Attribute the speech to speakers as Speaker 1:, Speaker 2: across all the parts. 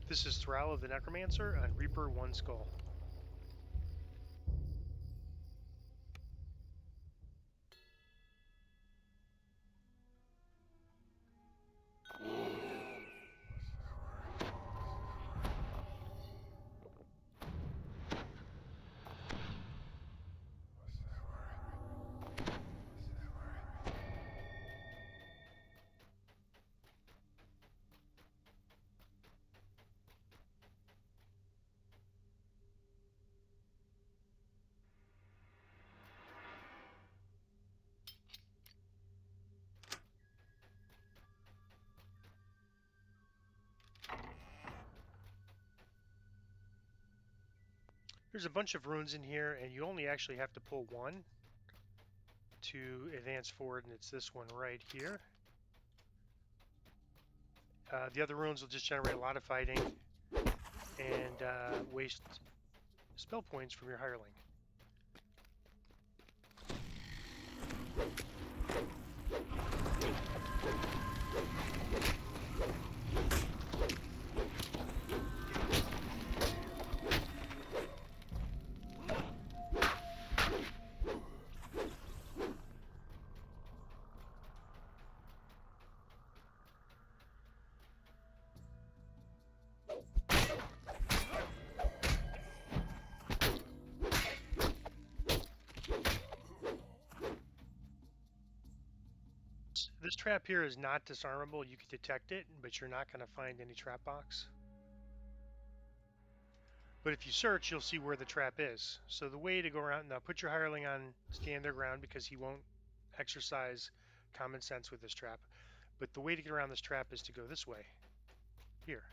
Speaker 1: This is Thrall of the Necromancer on Reaper 1 Skull. There's a bunch of runes in here, and you only actually have to pull one to advance forward, and it's this one right here. The other runes will just generate a lot of fighting and waste spell points from your hireling. This trap here is not disarmable. You can detect it, but you're not going to find any trap box. But if you search, you'll see where the trap is. So the way to go around, now put your hireling on stand their ground because he won't exercise common sense with this trap. But the way to get around this trap is to go this way. Here.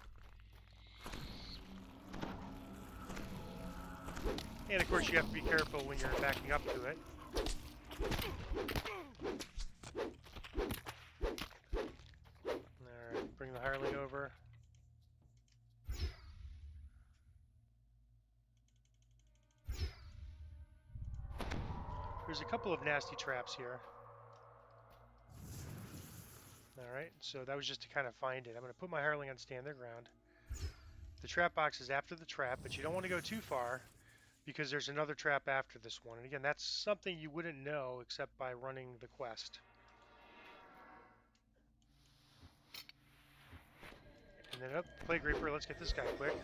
Speaker 1: And of course you have to be careful when you're backing up to it. Alright, bring the hireling over. There's a couple of nasty traps here. Alright, so that was just to kind of find it. I'm going to put my hireling on stand their ground. The trap box is after the trap, but you don't want to go too far because there's another trap after this one. And again, that's something you wouldn't know except by running the quest. And then, Plague Reaper, let's get this guy quick.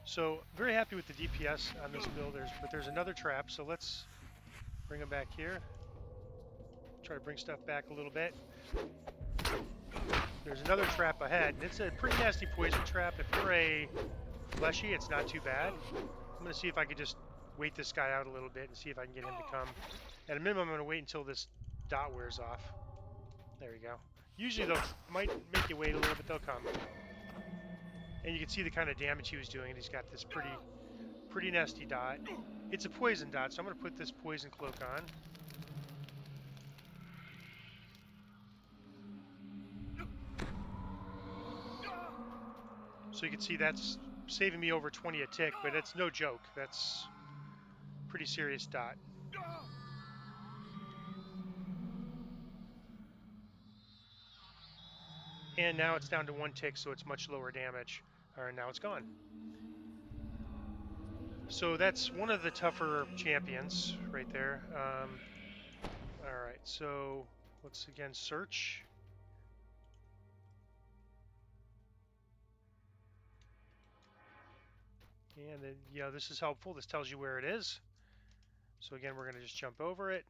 Speaker 1: So, very happy with the DPS on this build, but there's another trap, so let's bring him back here. Try to bring stuff back a little bit. There's another trap ahead, and it's a pretty nasty poison trap. If you're a fleshy, it's not too bad. I'm going to see if I could just wait this guy out a little bit and see if I can get him to come. At a minimum, I'm going to wait until this dot wears off. There we go. Usually they might make you wait a little bit, they'll come. And you can see the kind of damage he was doing, and he's got this pretty nasty dot. It's a poison dot, so I'm going to put this poison cloak on. So you can see that's saving me over 20 a tick, but it's no joke. That's pretty serious dot. And now it's down to 1 tick, so it's much lower damage. Alright, now it's gone. So that's one of the tougher champions right there. Alright, so let's again search. And then, yeah, this is helpful. This tells you where it is. So again, we're going to just jump over it.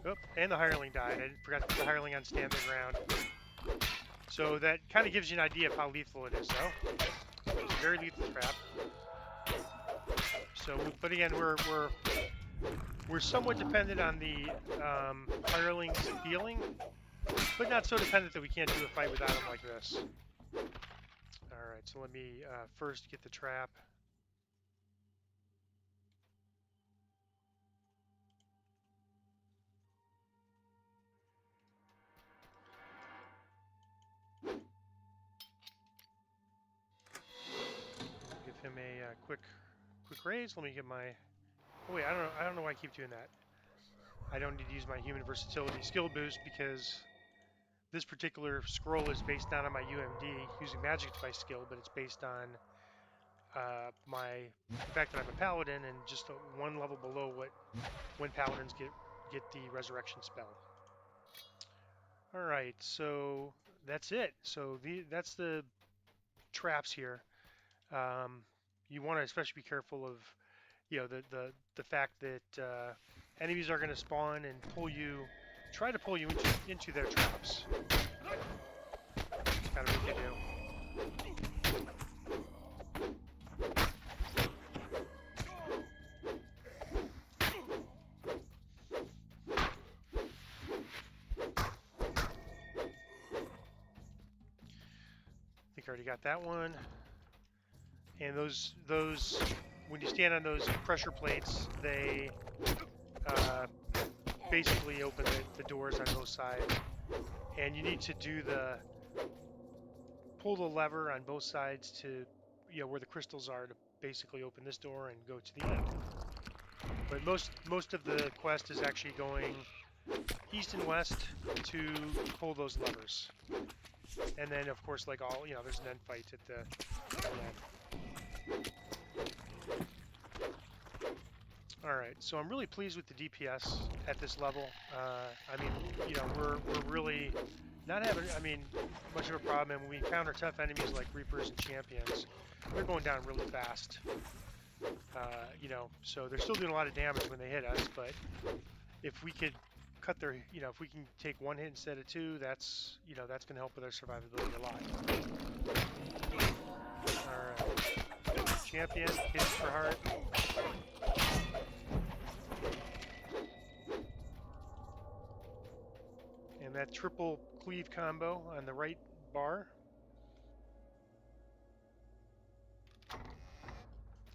Speaker 1: Oh, and the hireling died. I forgot to put the hireling on stand the ground. So that kind of gives you an idea of how lethal it is, though. It's a very lethal trap. So, but again, we're somewhat dependent on the hireling's healing, but not so dependent that we can't do a fight without him like this. All right, so let me first get the trap. Give him a quick raise. Let me get my. Oh wait, I don't know why I keep doing that. I don't need to use my human versatility skill boost because this particular scroll is based not on my UMD using magic device skill, but it's based on the fact that I'm a paladin and just one level below when paladins get the resurrection spell. All right, so that's it. So that's the traps here. You want to especially be careful of the fact that enemies are going to spawn and try to pull you into their traps. That's kind of what they do. I think I already got that one. And those when you stand on those pressure plates, they basically open the doors on both sides. And you need to pull the lever on both sides to where the crystals are to basically open this door and go to the end. But most of the quest is actually going east and west to pull those levers. And then, of course, like all, there's an end fight at the end. All right, so I'm really pleased with the DPS at this level. I mean, we're really not having, much of a problem. And when we encounter tough enemies like Reapers and Champions, they're going down really fast. So they're still doing a lot of damage when they hit us, but if we could cut their, if we can take one hit instead of two, that's going to help with our survivability a lot. All right, Champion, hits for heart. And that triple cleave combo on the right bar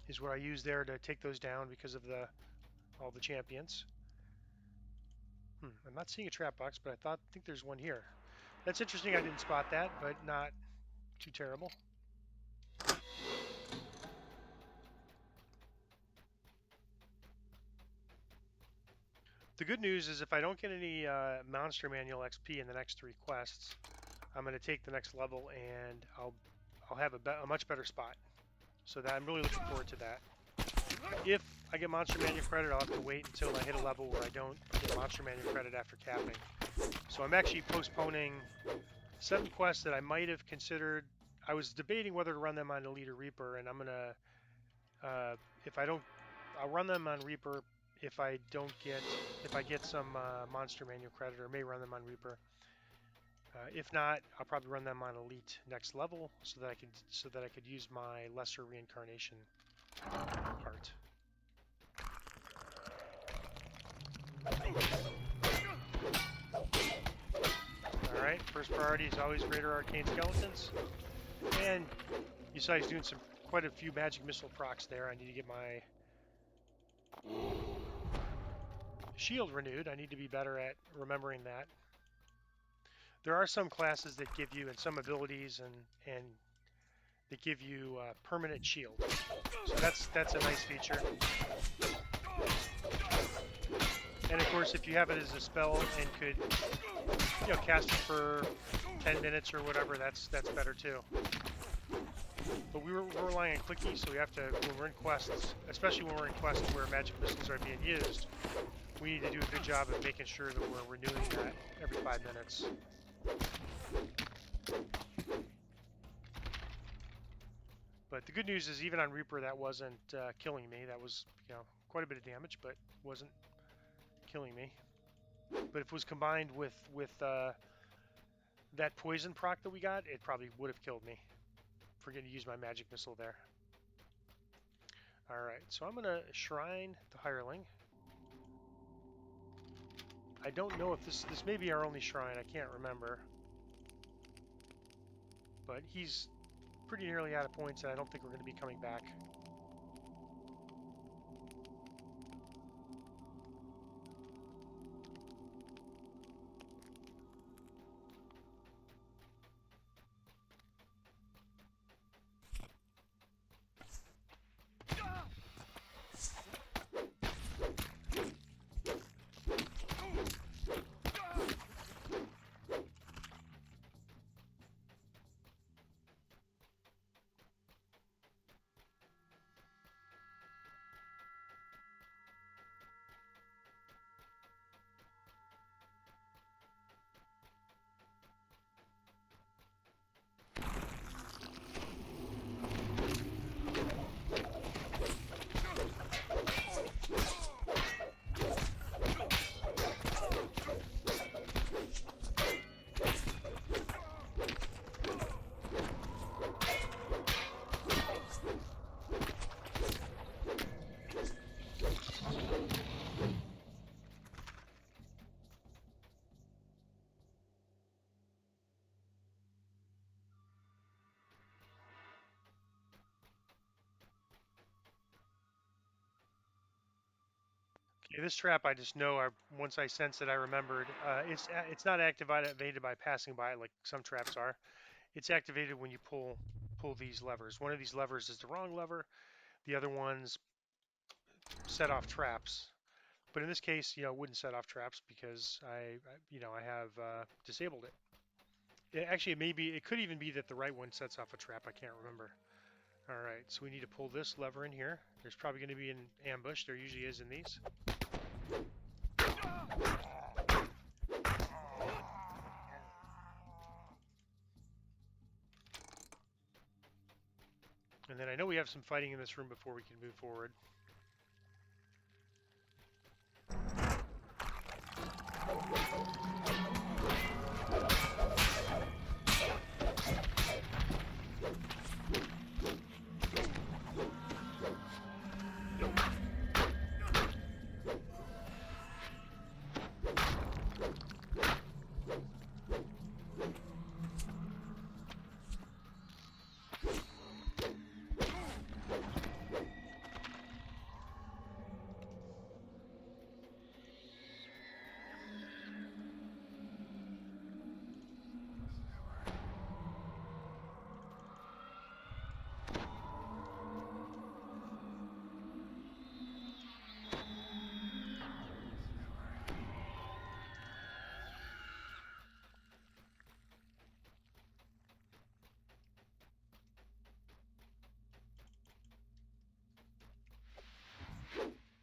Speaker 1: is what I use there to take those down because of all the champions. I'm not seeing a trap box, but I think there's one here. That's interesting. I didn't spot that, but not too terrible. The good news is if I don't get any monster manual XP in the next 3 quests, I'm going to take the next level and I'll have a much better spot. So I'm really looking forward to that. If I get Monster Manual credit, I'll have to wait until I hit a level where I don't get Monster Manual credit after capping. So I'm actually postponing 7 quests that I might have considered. I was debating whether to run them on Elite or Reaper, and I'm gonna, I'll run them on Reaper if I get some Monster Manual credit, or may run them on Reaper. If not, I'll probably run them on Elite next level so that I could use my lesser reincarnation part. Alright, first priority is always greater arcane skeletons. And you saw he's doing quite a few magic missile procs there. I need to get my shield renewed. I need to be better at remembering that. There are some classes that give you, and some abilities, and that give you permanent shield. So that's a nice feature. And of course, if you have it as a spell and could, cast it for 10 minutes or whatever, that's better too. But we're relying on quickie, so we have to, when we're in quests, especially when we're in quests where magic missiles are being used, we need to do a good job of making sure that we're renewing that every 5 minutes. But the good news is, even on Reaper, that wasn't killing me. That was, quite a bit of damage, but wasn't killing me. But if it was combined with that poison proc that we got, it probably would have killed me. Forgetting to use my magic missile there. Alright, so I'm going to shrine the hireling. I don't know if this may be our only shrine. I can't remember. But he's pretty nearly out of points, and I don't think we're going to be coming back. Yeah, this trap, I just know. Once I sensed it, I remembered. It's not activated by passing by it like some traps are. It's activated when you pull these levers. One of these levers is the wrong lever. The other ones set off traps. But in this case, it wouldn't set off traps because I have disabled it. Actually, it could even be that the right one sets off a trap. I can't remember. All right, so we need to pull this lever in here. There's probably going to be an ambush. There usually is in these. And then I know we have some fighting in this room before we can move forward.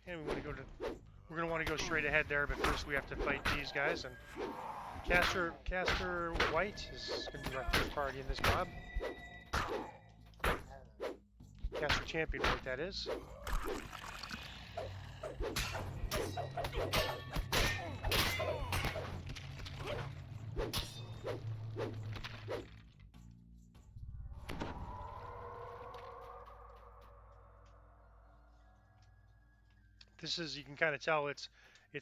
Speaker 1: And we're going to want to go straight ahead there, but first we have to fight these guys. And Caster White is going to be our first party in this mob. Caster Champion White, that is. This is, you can kind of tell it's a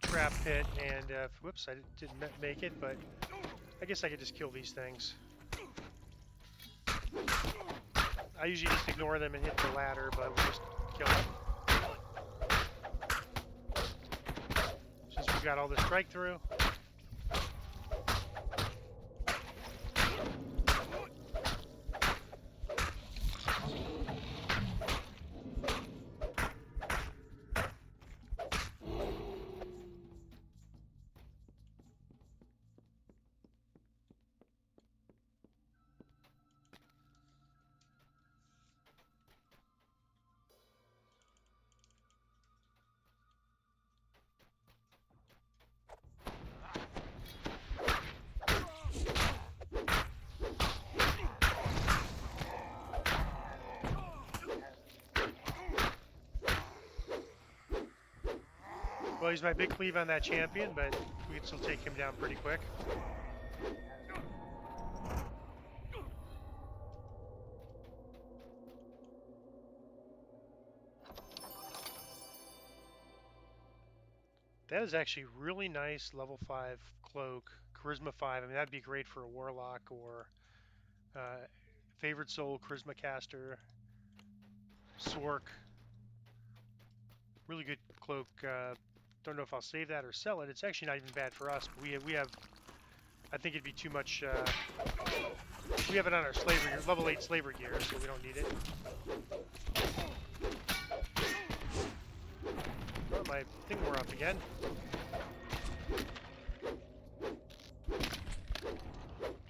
Speaker 1: trap pit, and whoops, I didn't make it, but I guess I could just kill these things. I usually just ignore them and hit the ladder, but we'll just kill them. Since we've got all this strike through. Well, he's my big cleave on that champion, but we can still take him down pretty quick. That is actually really nice level 5 cloak, charisma 5. I mean, that'd be great for a warlock or favored soul, charisma caster, Sork. Really good cloak. Don't know if I'll save that or sell it. It's actually not even bad for us. But we have. I think it'd be too much. We have it on our slaver gear, level 8 slaver gear, so we don't need it. Oh, my thing wore off again.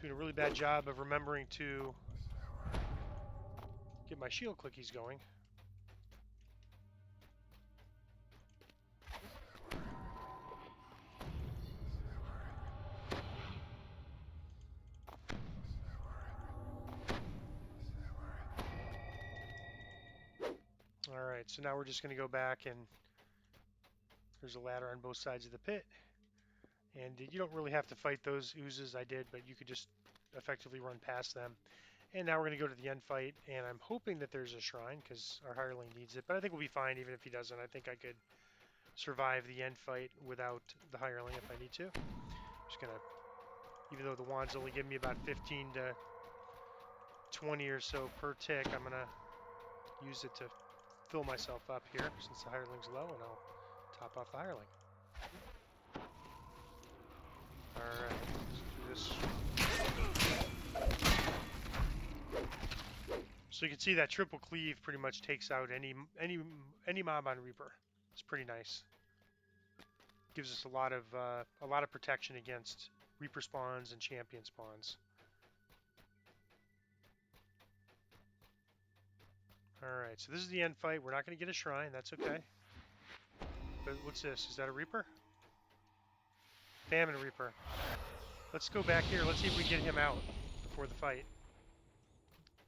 Speaker 1: Doing a really bad job of remembering to get my shield clickies going. Alright, so now we're just going to go back, and there's a ladder on both sides of the pit. And you don't really have to fight those oozes. I did, but you could just effectively run past them. And now we're going to go to the end fight, and I'm hoping that there's a shrine, because our hireling needs it. But I think we'll be fine even if he doesn't. I think I could survive the end fight without the hireling if I need to. I'm just going to, even though the wands only give me about 15 to 20 or so per tick, I'm going to use it to fill myself up here since the hireling's low, and I'll top off the hireling. Alright, let's do this. So you can see that triple cleave pretty much takes out any mob on Reaper. It's pretty nice. Gives us a lot of protection against Reaper spawns and champion spawns. Alright, so this is the end fight. We're not going to get a shrine, that's okay. But what's this? Is that a Reaper? Famine Reaper. Let's go back here. Let's see if we can get him out before the fight.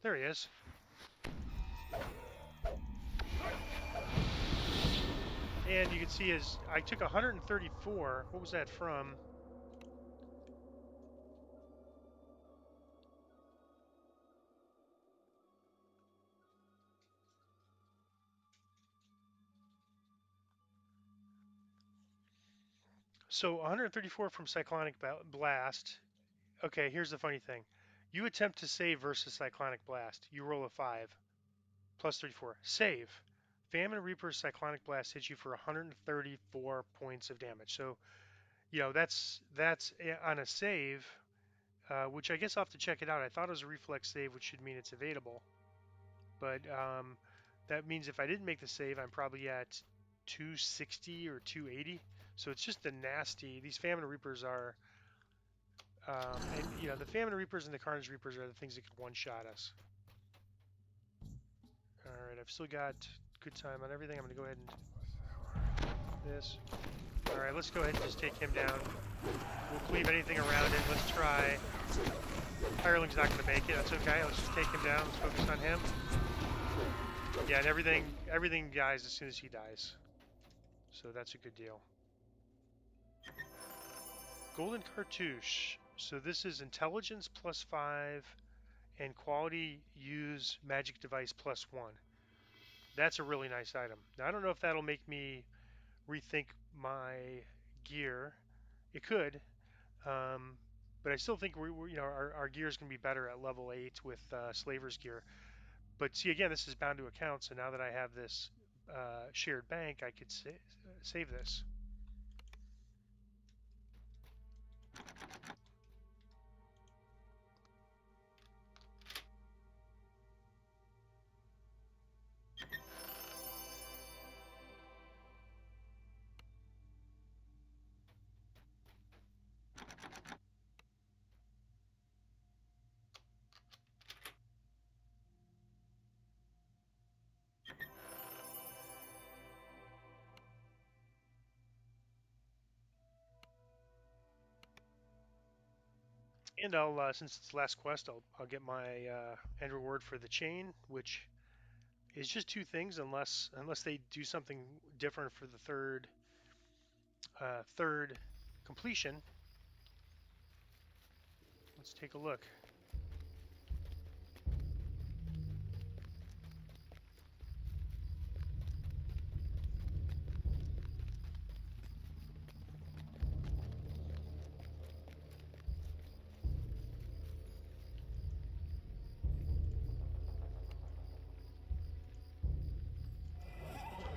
Speaker 1: There he is. And you can see I took 134. What was that from? So 134 from Cyclonic Blast. Okay, here's the funny thing. You attempt to save versus Cyclonic Blast. You roll a 5. Plus 34. Save. Famine Reaper's Cyclonic Blast hits you for 134 points of damage. So, you know, that's on a save, which I guess I'll have to check it out. I thought it was a reflex save, which should mean it's evadable. But that means if I didn't make the save, I'm probably at 260 or 280. So it's just the nasty. These Famine Reapers are, and you know, the Famine Reapers and the Carnage Reapers are the things that could one-shot us. All right, I've still got good time on everything. I'm gonna go ahead and this. All right, let's go ahead and just take him down. We'll cleave anything around it. Let's try. Hireling's not gonna make it. That's okay. Let's just take him down. Let's focus on him. Yeah, and everything dies as soon as he dies. So that's a good deal. Golden Cartouche. So this is intelligence +5 and quality use magic device +1. That's a really nice item. Now I don't know if that'll make me rethink my gear. It could, but I still think our gear is going to be better at level 8 with Slaver's gear. But see, again, this is bound to account. So now that I have this shared bank, I could save this. And I'll, since it's the last quest, I'll get my end reward for the chain, which is just 2 things, unless they do something different for the third completion. Let's take a look.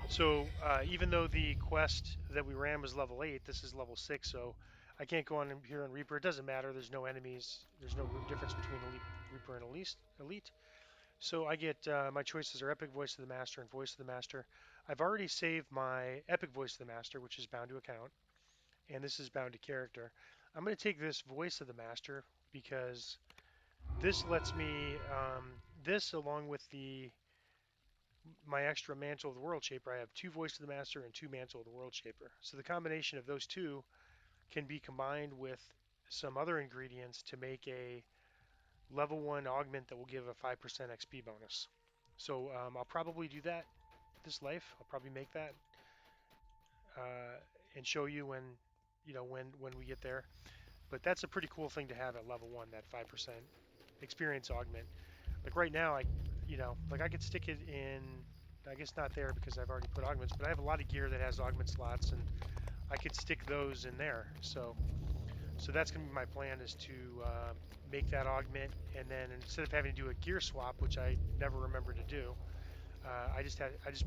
Speaker 1: So even though the quest that we ran was level 8, this is level 6, so I can't go on here on Reaper. It doesn't matter. There's no enemies. There's no difference between Reaper and Elite. So I get my choices are Epic Voice of the Master and Voice of the Master. I've already saved my Epic Voice of the Master, which is bound to account, and this is bound to character. I'm going to take this Voice of the Master because this lets me, this along with my extra Mantle of the World Shaper, I have 2 Voice of the Master and 2 Mantle of the World Shaper. So the combination of those 2 can be combined with some other ingredients to make a level 1 augment that will give a 5% XP bonus. So I'll probably do that this life. I'll probably make that and show you when we get there. But that's a pretty cool thing to have at level 1, that 5% experience augment. Like right now, I could stick it in, I guess not there because I've already put augments, but I have a lot of gear that has augment slots, and I could stick those in there. So that's going to be my plan, is to make that augment, and then instead of having to do a gear swap, which I never remember to do, I just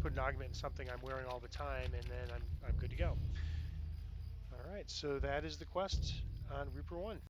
Speaker 1: put an augment in something I'm wearing all the time, and then I'm good to go. All right, so that is the quest on Reaper 1.